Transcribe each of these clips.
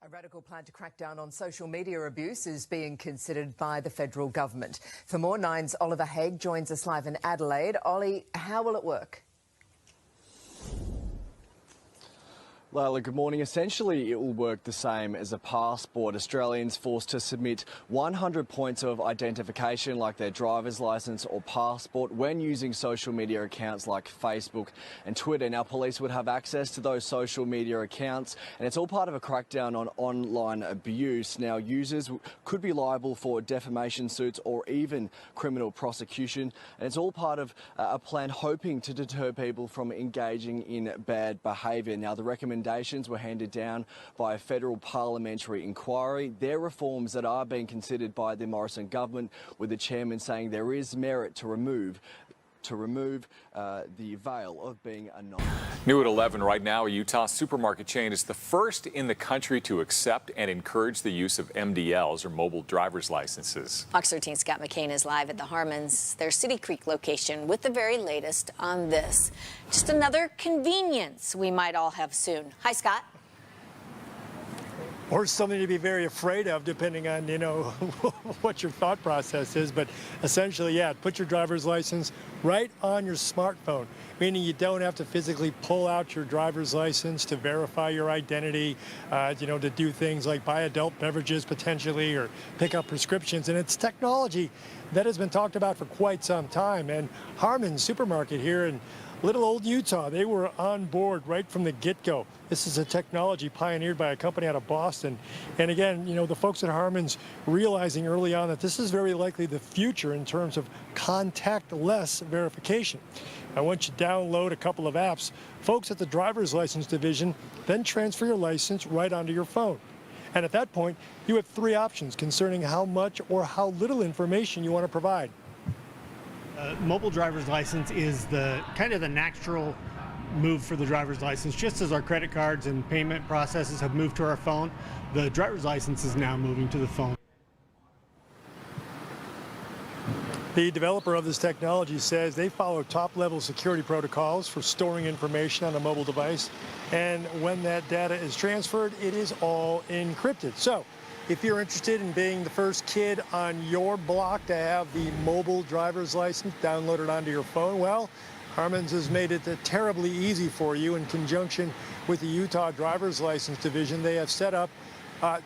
A radical plan to crack down on social media abuse is being considered by the federal government. For more, Nine's Oliver Haig joins us live in Adelaide. Ollie, how will it work? Lila, good morning. Essentially, it will work the same as a passport. Australians forced to submit 100 points of identification, like their driver's licence or passport, when using social media accounts like Facebook and Twitter. Now, police would have access to those social media accounts, and it's all part of a crackdown on online abuse. Now, users could be liable for defamation suits or even criminal prosecution, and it's all part of a plan hoping to deter people from engaging in bad behaviour. Now, the recommendations were handed down by a federal parliamentary inquiry. They're reforms that are being considered by the Morrison government, with the chairman saying there is merit to remove the veil of being anonymous. New at 11 right now, a Utah supermarket chain is the first in the country to accept and encourage the use of MDLs, or mobile driver's licenses. Fox 13's Scott McCain is live at the Harmons, their City Creek location, with the very latest on this. Just another convenience we might all have soon. Hi, Scott. Or something to be very afraid of, depending on, what your thought process is. But essentially, yeah, put your driver's license right on your smartphone, meaning you don't have to physically pull out your driver's license to verify your identity, to do things like buy adult beverages potentially or pick up prescriptions. And it's technology that has been talked about for quite some time. And Harmons Supermarket here in little old Utah, they were on board right from the get-go. This is a technology pioneered by a company out of Boston. And again, the folks at Harmons realizing early on that this is very likely the future in terms of contactless verification. Now, once you download a couple of apps, folks at the driver's license division then transfer your license right onto your phone. And at that point, you have three options concerning how much or how little information you want to provide. Mobile driver's license is the kind of the natural move for the driver's license. Just as our credit cards and payment processes have moved to our phone, the driver's license is now moving to the phone. The developer of this technology says they follow top-level security protocols for storing information on a mobile device, and when that data is transferred, it is all encrypted. So, if you're interested in being the first kid on your block to have the mobile driver's license downloaded onto your phone, well, Harmons has made it terribly easy for you. In conjunction with the Utah Driver's License Division, they have set up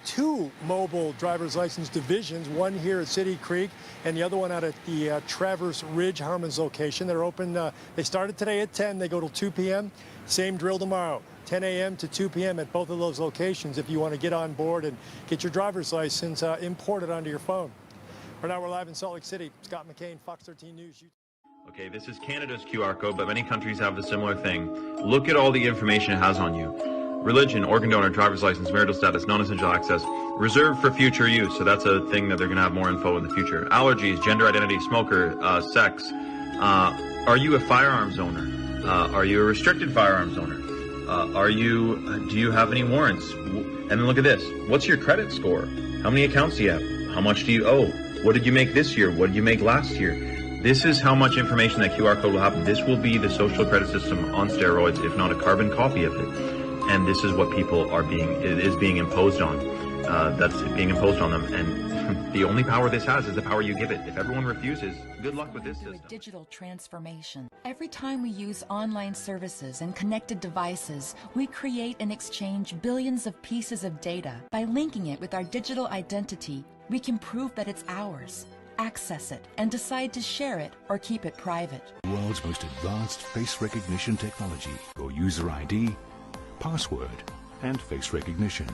two mobile driver's license divisions, one here at City Creek and the other one out at the Traverse Ridge Harmons location. They're open, they started today at 10, they go till 2 p.m. Same drill tomorrow, 10 a.m. to 2 p.m. at both of those locations if you want to get on board and get your driver's license imported onto your phone. Right now we're live in Salt Lake City. Scott McCain, Fox 13 News. Okay, this is Canada's QR code, but many countries have a similar thing. Look at all the information it has on you. Religion, organ donor, driver's license, marital status, non-essential access, reserved for future use. So that's a thing that they're going to have more info in the future. Allergies, gender identity, smoker, sex. Are you a firearms owner? Are you a restricted firearms owner? Do you have any warrants? And then look at this. What's your credit score? How many accounts do you have? How much do you owe? What did you make this year? What did you make last year? This is how much information that QR code will have. This will be the social credit system on steroids, if not a carbon copy of it. And this is what people is being imposed on. That's being imposed on them. And the only power this has is the power you give it. If everyone refuses, good luck with this system. Digital transformation. Every time we use online services and connected devices, we create and exchange billions of pieces of data. By linking it with our digital identity, we can prove that it's ours, access it, and decide to share it or keep it private. The world's most advanced face recognition technology. Your user ID, password, and face recognition.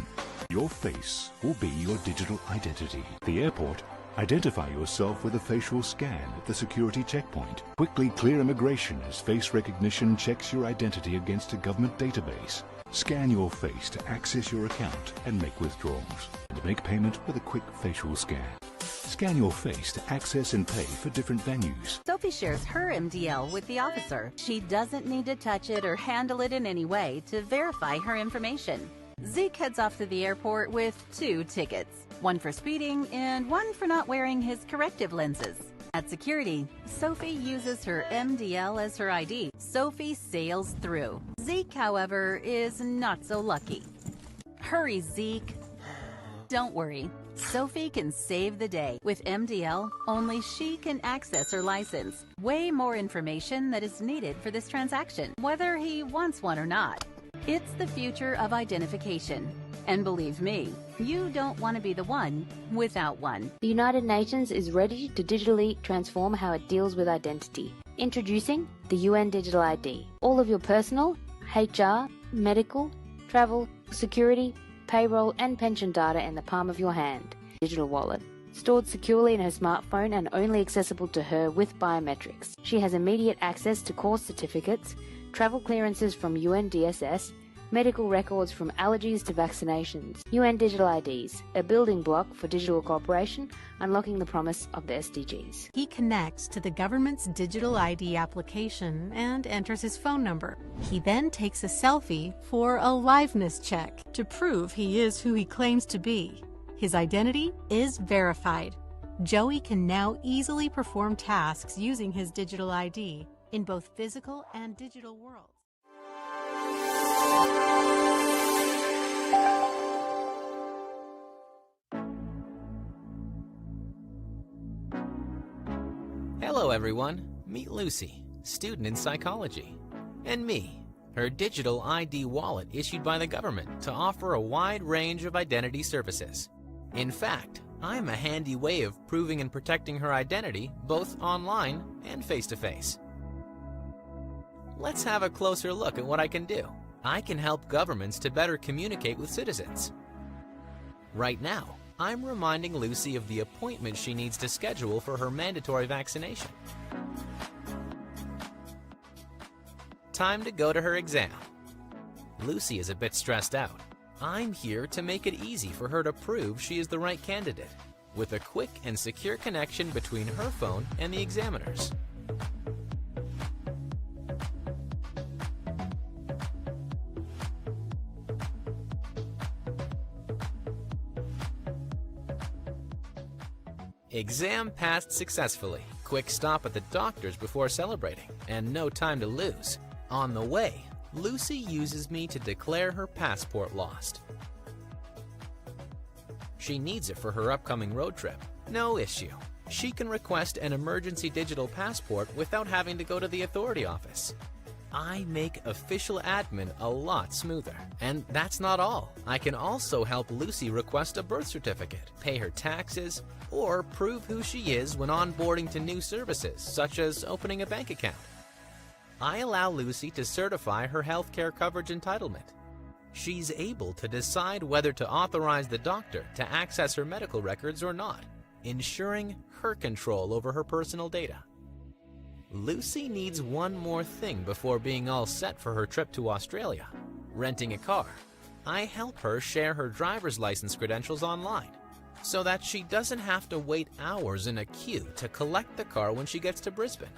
Your face will be your digital identity. At the airport, identify yourself with a facial scan at the security checkpoint. Quickly clear immigration as face recognition checks your identity against a government database. Scan your face to access your account and make withdrawals. And make payment with a quick facial scan. Scan your face to access and pay for different venues. Sophie shares her MDL with the officer. She doesn't need to touch it or handle it in any way to verify her information. Zeke heads off to the airport with 2 tickets, one for speeding and one for not wearing his corrective lenses. At security, Sophie uses her MDL as her ID. Sophie sails through. Zeke, however, is not so lucky. Hurry, Zeke. Don't worry. Sophie can save the day. With MDL, only she can access her license. Way more information that is needed for this transaction, whether he wants one or not. It's the future of identification. And believe me, you don't want to be the one without one. The United Nations is ready to digitally transform how it deals with identity. Introducing the UN Digital ID. All of your personal, HR, medical, travel, security, payroll and pension data in the palm of your hand. Digital wallet. Stored securely in her smartphone and only accessible to her with biometrics. She has immediate access to course certificates, travel clearances from UNDSS, medical records from allergies to vaccinations. UN Digital IDs, a building block for digital cooperation, unlocking the promise of the SDGs. He connects to the government's digital ID application and enters his phone number. He then takes a selfie for a liveness check to prove he is who he claims to be. His identity is verified. Joey can now easily perform tasks using his digital ID in both physical and digital worlds. Hello everyone, meet Lucy, student in psychology, and me, her digital ID wallet issued by the government to offer a wide range of identity services. In fact, I'm a handy way of proving and protecting her identity both online and face-to-face. Let's have a closer look at what I can do. I can help governments to better communicate with citizens. Right now, I'm reminding Lucy of the appointment she needs to schedule for her mandatory vaccination. Time to go to her exam. Lucy is a bit stressed out. I'm here to make it easy for her to prove she is the right candidate, with a quick and secure connection between her phone and the examiner's. Exam passed successfully. Quick stop at the doctor's before celebrating, and no time to lose. On the way, Lucy uses me to declare her passport lost. She needs it for her upcoming road trip. No issue. She can request an emergency digital passport without having to go to the authority office. I make official admin a lot smoother. And that's not all. I can also help Lucy request a birth certificate, pay her taxes, or prove who she is when onboarding to new services, such as opening a bank account. I allow Lucy to certify her healthcare coverage entitlement. She's able to decide whether to authorize the doctor to access her medical records or not, ensuring her control over her personal data. Lucy needs one more thing before being all set for her trip to Australia: renting a car. I help her share her driver's license credentials online, so that she doesn't have to wait hours in a queue to collect the car when she gets to Brisbane.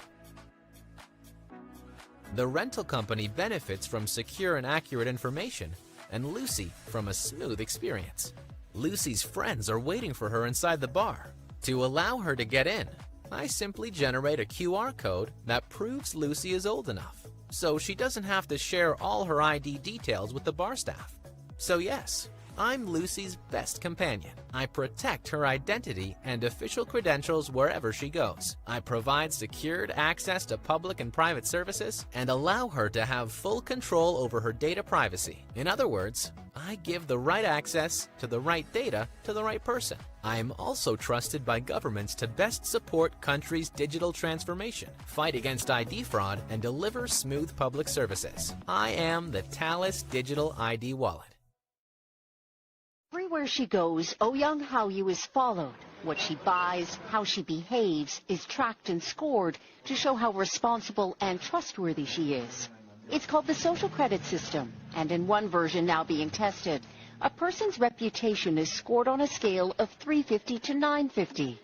The rental company benefits from secure and accurate information, and Lucy from a smooth experience. Lucy's friends are waiting for her inside the bar. To allow her to get in, I simply generate a QR code that proves Lucy is old enough, so she doesn't have to share all her ID details with the bar staff. So yes, I'm Lucy's best companion. I protect her identity and official credentials wherever she goes. I provide secured access to public and private services and allow her to have full control over her data privacy. In other words, I give the right access to the right data to the right person. I am also trusted by governments to best support countries' digital transformation, fight against ID fraud, and deliver smooth public services. I am the Thales Digital ID Wallet. Everywhere she goes, Ouyang Haoyu is followed. What she buys, how she behaves, is tracked and scored to show how responsible and trustworthy she is. It's called the social credit system, and in one version now being tested, a person's reputation is scored on a scale of 350 to 950.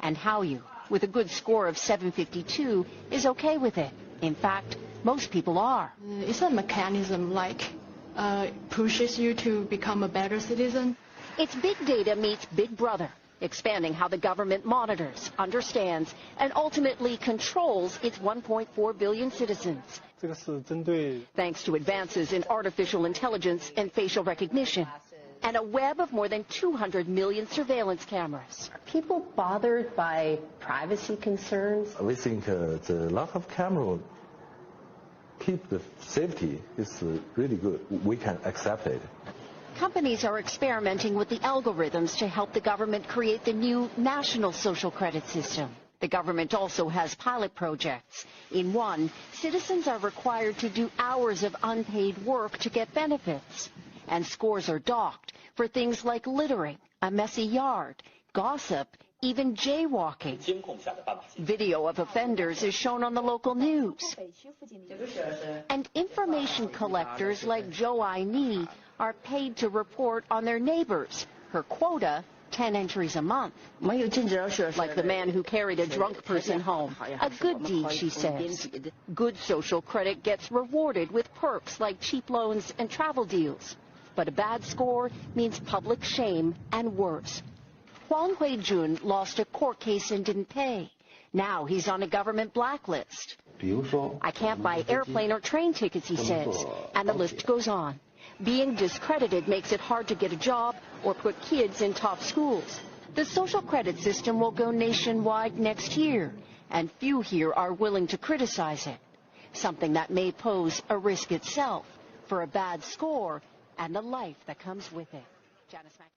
And Hao-Yu, with a good score of 752, is okay with it. In fact, most people are. It's a mechanism like pushes you to become a better citizen. It's big data meets Big Brother, expanding how the government monitors, understands, and ultimately controls its 1.4 billion citizens. Thanks to advances in artificial intelligence and facial recognition, and a web of more than 200 million surveillance cameras. Are people bothered by privacy concerns? We think the lot of camera keep the safety is really good. We can accept it. Companies are experimenting with the algorithms to help the government create the new national social credit system. The government also has pilot projects. In one, citizens are required to do hours of unpaid work to get benefits. And scores are docked for things like littering, a messy yard, gossip, even jaywalking. Video of offenders is shown on the local news. And information collectors like Zhou Ai-Ni are paid to report on their neighbors. Her quota, 10 entries a month. Like the man who carried a drunk person home. A good deed, she says. Good social credit gets rewarded with perks like cheap loans and travel deals. But a bad score means public shame and worse. Huang Huijun lost a court case and didn't pay. Now he's on a government blacklist. I can't buy airplane or train tickets, he says, and the list goes on. Being discredited makes it hard to get a job or put kids in top schools. The social credit system will go nationwide next year, and few here are willing to criticize it. Something that may pose a risk itself for a bad score and the life that comes with it. Janice Mac